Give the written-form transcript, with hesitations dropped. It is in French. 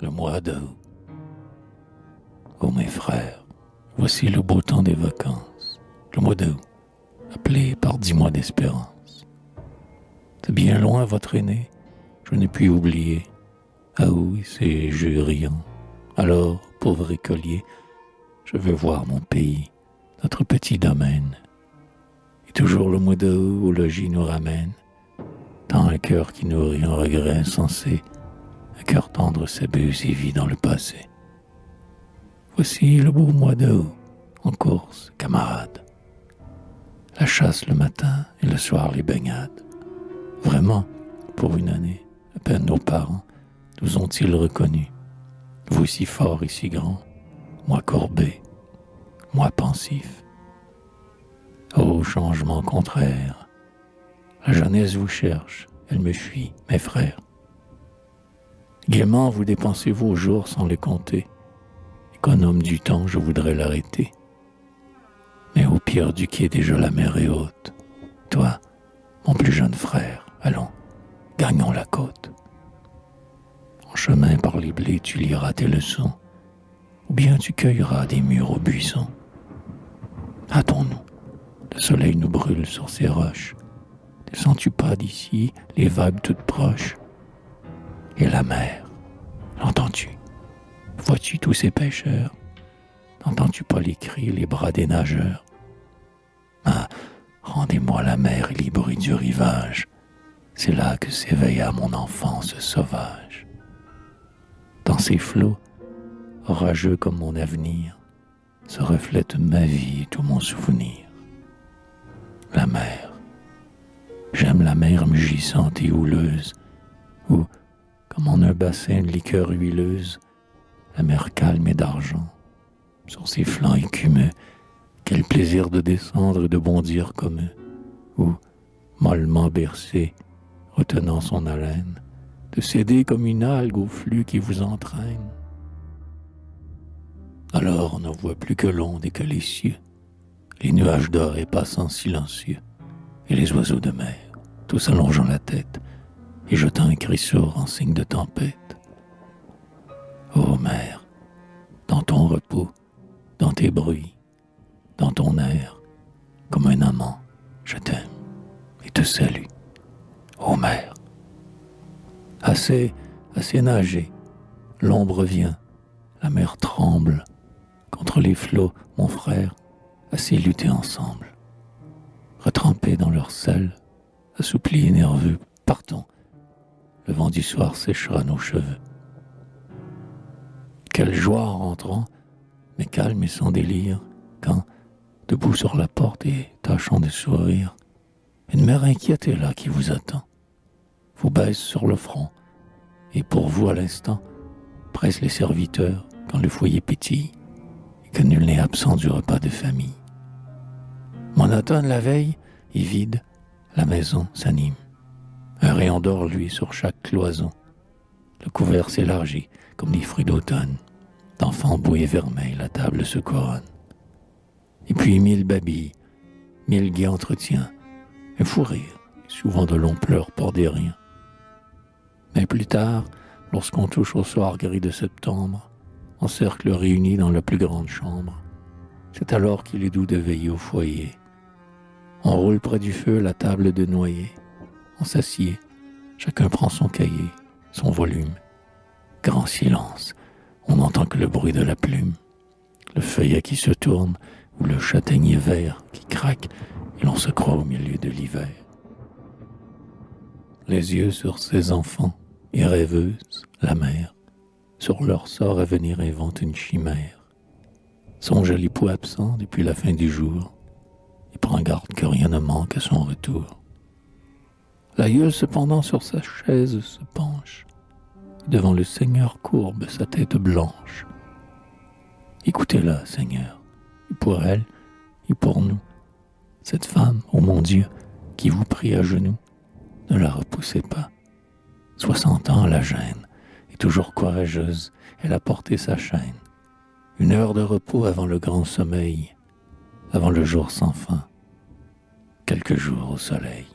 le mois d'août. Ô mes frères, voici le beau temps des vacances, le mois d'août, appelé par 10 mois d'espérance. C'est bien loin votre aîné, je n'ai pu oublier. Ah oui, c'est juriant. Alors, pauvre écolier, je veux voir mon pays, notre petit domaine. Et toujours le mois d'août au logis nous ramène, tant un cœur qui nourrit un regret insensé, un cœur tendre s'abuse et vit dans le passé. Voici le beau mois d'août, en course, camarades. La chasse le matin et le soir les baignades. Vraiment, pour une année, à peine nos parents nous ont-ils reconnus. Vous si fort et si grand, moi courbé, moi pensif. Ô changement contraire, la jeunesse vous cherche, elle me fuit, mes frères. Gaiement vous dépensez vos jours sans les compter. Économe du temps, je voudrais l'arrêter. Mais au pire du quai déjà la mer est haute. Toi, mon plus jeune frère, allons, gagnons la côte. En chemin par les blés, tu liras tes leçons, ou bien tu cueilleras des mûres au buisson. Hâtons-nous, le soleil nous brûle sur ces roches. Ne sens-tu pas d'ici les vagues toutes proches? Et la mer, l'entends-tu? Vois-tu tous ces pêcheurs? N'entends-tu pas les cris, les bras des nageurs? Ah, rendez-moi la mer et les bruits du rivage. C'est là que s'éveilla mon enfance sauvage. Dans ces flots, orageux comme mon avenir, se reflète ma vie et tout mon souvenir. La mer. J'aime la mer mugissante et houleuse, où, comme en un bassin de liqueur huileuse, la mer calme et d'argent, sur ses flancs écumeux, quel plaisir de descendre et de bondir comme eux, ou, mollement bercé, retenant son haleine, de céder comme une algue au flux qui vous entraîne. Alors on ne voit plus que l'onde et que les cieux, les nuages d'or et passant silencieux, et les oiseaux de mer, tous allongeant la tête et jetant un cri sourd en signe de tempête. Ô mer, dans ton repos, dans tes bruits, dans ton air, comme un amant, je t'aime et te salue. Ô mer, assez nagé, l'ombre vient, la mer tremble, contre les flots, mon frère, assez lutter ensemble. Retrempés dans leur sel, assouplis et nerveux, partons, le vent du soir séchera nos cheveux. Quelle joie en rentrant, mais calme et sans délire, quand, debout sur la porte et tâchant de sourire, une mère inquiète est là qui vous attend, vous baisse sur le front, et pour vous à l'instant, presse les serviteurs quand le foyer pétille, et que nul n'est absent du repas de famille. Monotone la veille, et vide, la maison s'anime. Un rayon d'or luit sur chaque cloison. Le couvert s'élargit comme des fruits d'automne. D'enfants beaux et vermeils, la table se couronne. Et puis 1000 babilles, 1000 gais entretiens, un fou rire, et souvent de longs pleurs pour des riens. Mais plus tard, lorsqu'on touche au soir gris de septembre, en cercle réunis dans la plus grande chambre, c'est alors qu'il est doux de veiller au foyer. On roule près du feu la table de noyer. On s'assied, chacun prend son cahier, son volume. Grand silence, on n'entend que le bruit de la plume, le feuillet qui se tourne ou le châtaignier vert qui craque et l'on se croit au milieu de l'hiver. Les yeux sur ses enfants et rêveuse, la mère, sur leur sort à venir invente une chimère. Songe à l'époux absent depuis la fin du jour, et prend garde que rien ne manque à son retour. L'aïeul cependant sur sa chaise se penche, et devant le Seigneur courbe sa tête blanche. Écoutez-la, Seigneur, et pour elle, et pour nous, cette femme, ô mon Dieu, qui vous prie à genoux, ne la repoussez pas. 60 ans la gêne, et toujours courageuse, elle a porté sa chaîne. 1 heure de repos avant le grand sommeil, avant le jour sans fin, quelques jours au soleil.